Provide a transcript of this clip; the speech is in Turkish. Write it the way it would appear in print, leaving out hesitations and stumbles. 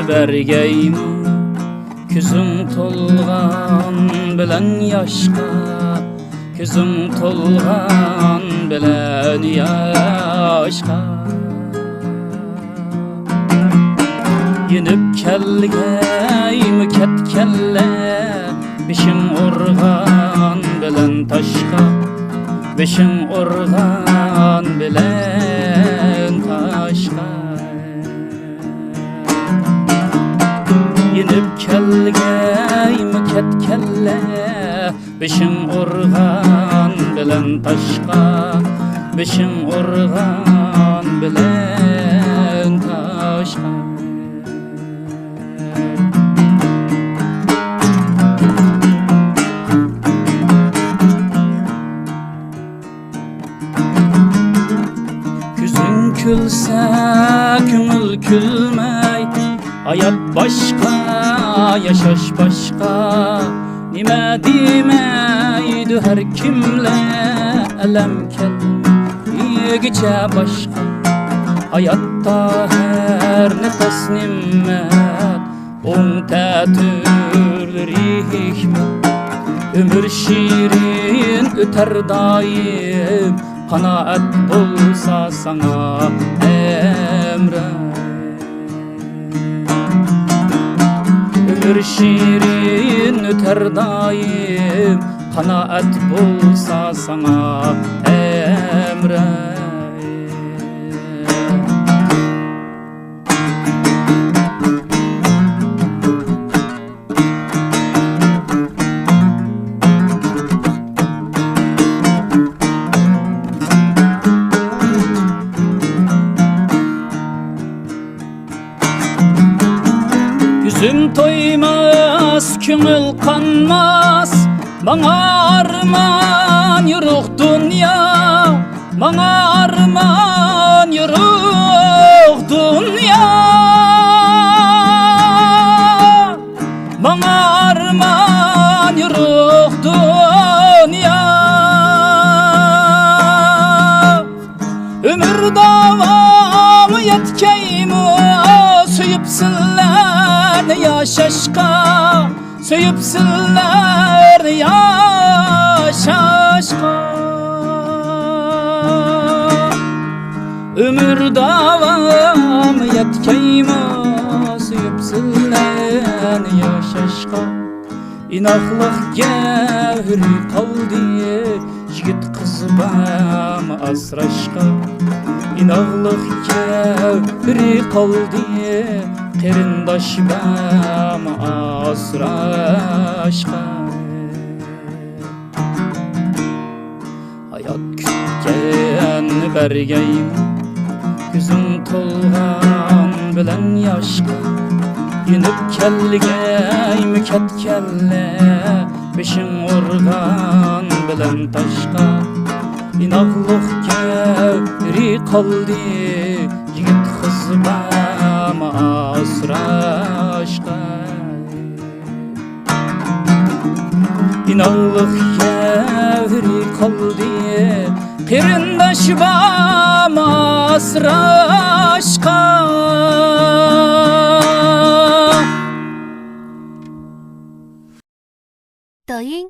bergeyim Küzüm tolgan bilen yaşka Küzüm tolgan bilen yaşka Yenip kelgeyim ketkelle Beşim organ bilen taşka Beşim organ bilen taşka Yenip kelgeyim ketkelle Beşim organ bilen taşka Beşim organ bilen taşka Küzün külse kümül külmey Hayat başka, yaşaş başka Nime demeydi her kimle elem kelgiçe başka Hayatta her nefes nimmet On tetürleri hikmet Ömür şirin öter daim Kanaat bulsa sana emre Ömür şirin öter daim Kanaat bulsa sana emre Yüzüm toymaz, kümül kanmaz Bana arman yürük dünya Bana arman yürük dünya Bana arman yürük dünya Ömür davamı yetkeyimi Söyüpsünler yaşaşka Söyüpsünler yaşaşka Ömür davam yetkeyma Söyüpsünler yaşaşka İnaklık gevri kaldı Yigit kız bam asraşka İnaklık gevri kaldı Kerindaş bam asraşka Hayat kütken bergeyim Küzüm tolgan bilen yaşka Yenip kelgeyim ketkelle Beşim organ bilen taşka İnaklık gevri kaldı Yigit kız bam asraşka İnaklık gevri kaldı Kerindaş bam asraşka抖音